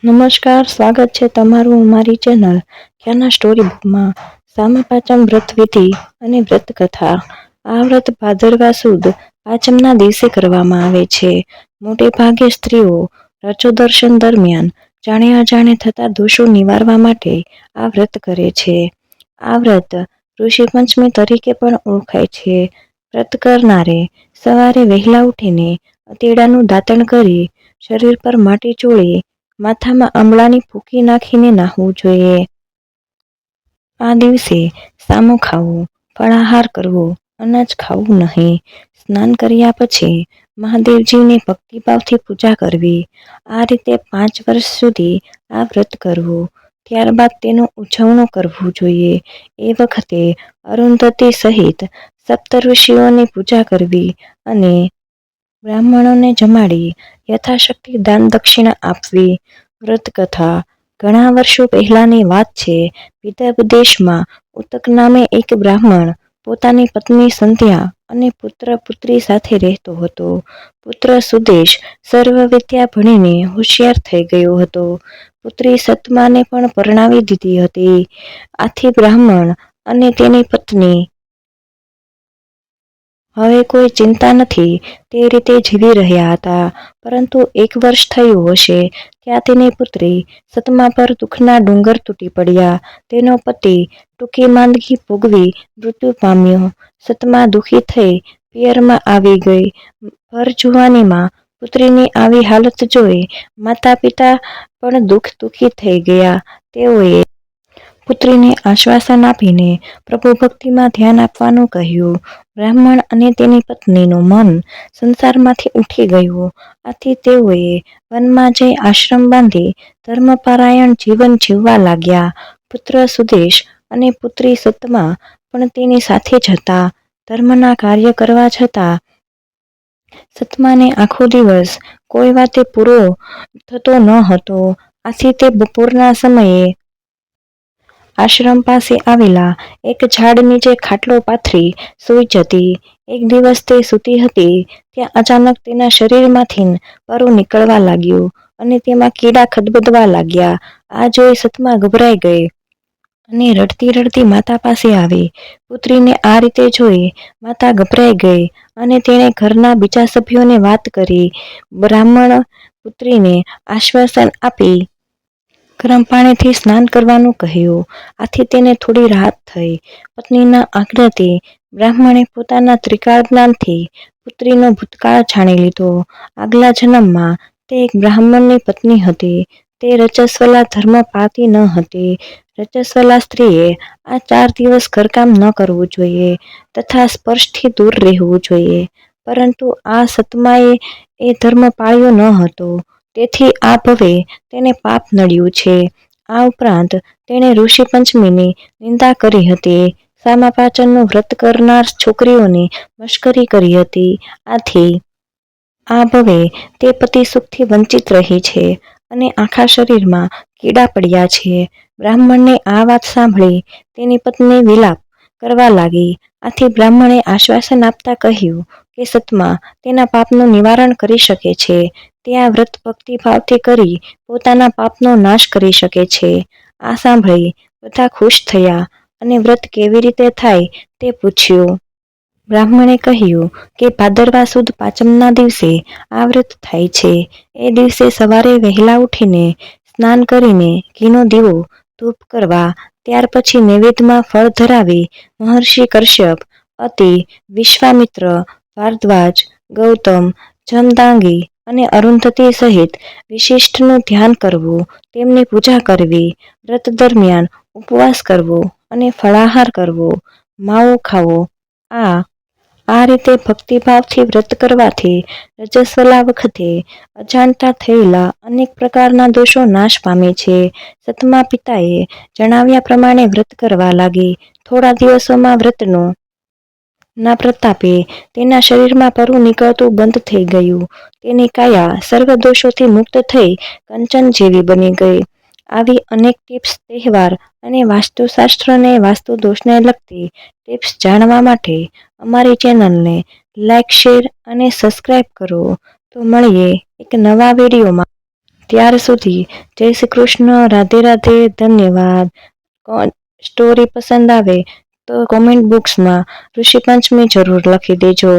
નમસ્કાર, સ્વાગત છે તમારું અમારી ચેનલ ક્યાંના સ્ટોરી બુકમાં. સામા પાંચમ વ્રત વિધિ અને વ્રત કથા. આ વ્રત ભાદરવા સુદ પાંચમના દિવસે કરવામાં આવે છે. મોટે ભાગે સ્ત્રીઓ રચો દર્શન દરમિયાન જાણે અજાણે થતા દોષો નિવારવા માટે આ વ્રત કરે છે. આ વ્રત ઋષિ પંચમી તરીકે પણ ઓળખાય છે. વ્રત કરનારે સવારે વહેલા ઉઠીને અતેડાનું દાંતણ કરી શરીર પર માટી ચોળી માથામાં આમળાની ભૂકી નાખીને નાહવું જોઈએ. આ દિવસે સામો ખાવું, ફળાહાર કરવો, અનાજ ખાવું નહીં. સ્નાન કર્યા પછી મહાદેવજીની ભક્તિભાવથી પૂજા કરવી. આ રીતે 5 વર્ષ સુધી આ વ્રત કરવું. ત્યારબાદ તેનું ઉજવણું કરવું જોઈએ. એ વખતે અરુંધતી સહિત સપ્તઋષિઓની પૂજા કરવી અને બ્રાહ્મણોને જમાડી યથાશક્તિ દાન દક્ષિણા આપવી. વ્રત કથા. ઘણા વર્ષો પહેલાની વાત છે. વિદર્ભ દેશમાં ઉતક નામે એક બ્રાહ્મણ પોતાની પત્ની સંધ્યા અને પુત્ર પુત્રી સાથે રહેતો હતો. પુત્ર સુદેશ સર્વ વિદ્યા ભણીને હોશિયાર થઈ ગયો હતો. પુત્રી સતમાને પણ પરણાવી દીધી હતી. આથી બ્રાહ્મણ અને તેની પત્ની હવે કોઈ ચિંતા નથી તે રીતે જીવી રહ્યા હતા. પરંતુ 1 વર્ષ થયું હશે ત્યાં તેની પુત્રી સતમા પર દુઃખના ડુંગર તૂટી પડ્યા. તેનો પતિ ટૂંકી માંદગી ભોગવી મૃત્યુ પામ્યો. સતમા દુઃખી થઈ પિયરમાં આવી ગઈ. ભર જુવાનીમાં પુત્રીની આવી હાલત જોઈ માતા પિતા પણ દુઃખી થઈ ગયા. તેઓએ પુત્રીને આશ્વાસન આપીને પ્રભુ ભક્તિમાં ધ્યાન આપવાનું કહ્યું. બ્રાહ્મણ અને તેની પત્નીનું મન સંસારમાંથી ઉઠી ગયું. આથી તેઓએ વનમાં જઈ આશ્રમ બાંધી ધર્મપરાયણ જીવન જીવવા લાગ્યા. પુત્ર સુદેશ અને પુત્રી સતમા પણ તેની સાથે જ હતા. ધર્મના કાર્ય કરવા છતાં સતમાને આખો દિવસ કોઈ વાતે પૂરો થતો ન હતો. આથી તે બપોરના સમયે આશ્રમ પાસે આવેલા એક ઝાડ નીચે ખાટલો પાથરી સૂઈ જતી. એક દિવસ તે સૂતી હતી ત્યાં અચાનક તેના શરીરમાંથી પરુ નીકળવા લાગ્યું અને તેમાં કીડા ખદબદવા લાગ્યા. આ જોઈ સતમા ગભરાઈ ગઈ અને રડતી રડતી માતા પાસે આવી. પુત્રીને આ રીતે જોઈ માતા ગભરાઈ ગઈ અને તેણે ઘરના બીજા સભ્યોને વાત કરી. બ્રાહ્મણ પુત્રીને આશ્વાસન આપી ગરમ પાણીથી સ્નાન કરવાનું કહ્યું. આથી તેને થોડી રાહત થઈ. પત્નીના આગ્રહથી બ્રાહ્મણે પોતાના ત્રિકાળ જ્ઞાનથી પુત્રીનો ભૂતકાળ જાણી લીધો. આગલા જન્મમાં તે એક બ્રાહ્મણની પત્ની હતી. તે રજસ્વલા ધર્મ પાળતી ન હતી. રજસ્વલા સ્ત્રીએ આ 4 દિવસ ઘરકામ ન કરવું જોઈએ તથા સ્પર્શથી દૂર રહેવું જોઈએ. પરંતુ આ સતમાએ એ ધર્મ પાળ્યો ન હતો. તેથી આ ભવે તેને પાપ નડ્યું છે. આ ઉપરાંત તેણે ઋષિ પંચમીની નિંદા કરી હતી. સામા પાંચમનું વ્રત કરનાર છોકરીઓની મશ્કરી કરી હતી. આથી આ ભવે તે પતિ સુખથી વંચિત રહી છે અને આખા શરીરમાં કીડા પડ્યા છે. બ્રાહ્મણને આ વાત સાંભળી તેની પત્ની વિલાપ કરવા લાગી. આથી બ્રાહ્મણે આશ્વાસન આપતા કહ્યું કે સતમા તેના પાપનું નિવારણ કરી શકે છે. તે આ વ્રત ભક્તિભાવથી કરી પોતાના પાપનો નાશ કરી શકે છે. આ સાંભળી બધા ખુશ થયા અને વ્રત કેવી રીતે થાય તે પૂછ્યું. બ્રાહ્મણે કહ્યું કે ભાદરવા સુદ પાંચમના દિવસે આ વ્રત થાય છે. એ દિવસે સવારે વહેલા ઉઠીને સ્નાન કરીને ઘીનો દીવો ધૂપ કરવા, ત્યાર પછી નૈવેદ્યમાં ફળ ધરાવી મહર્ષિ કશ્યપ, અતિ, વિશ્વામિત્ર, ભારદ્વાજ, ગૌતમ, જમદાંગી અને અરુંધતી સહિત વિશિષ્ટનું ધ્યાન કરવું, તેમની પૂજા કરવી. વ્રત દરમિયાન ઉપવાસ કરવો અને ફળાહાર કરવો, માવો ખાવો. આ રીતે ભક્તિભાવથી વ્રત કરવાથી રજસ્વલા વખતે અજાણતા થયેલા અનેક પ્રકારના દોષો નાશ પામે છે. સતમા પિતાએ જણાવ્યા પ્રમાણે વ્રત કરવા લાગી. થોડા દિવસોમાં વ્રતનો ના પ્રતાપે તેના શરીરમાં પરુ નીકળતું બંધ થઈ ગયું. તેની કાયા સર્વ દોષોથી મુક્ત થઈ કંચન જેવી બની ગઈ. આવી અનેક ટિપ્સ, તહેવાર અને વાસ્તુશાસ્ત્રને વાસ્તુ દોષને લગતી ટિપ્સ જાણવા માટે અમારી ચેનલને લાઇક, શેર અને સબસ્ક્રાઇબ કરો. તો મળીએ એક નવા વિડીયોમાં. ત્યાર સુધી જય શ્રી કૃષ્ણ, રાધે રાધે, ધન્યવાદ. સ્ટોરી પસંદ આવે તો કોમેન્ટ બોક્સમાં ઋષિ પંચમી જરૂર લખી દેજો.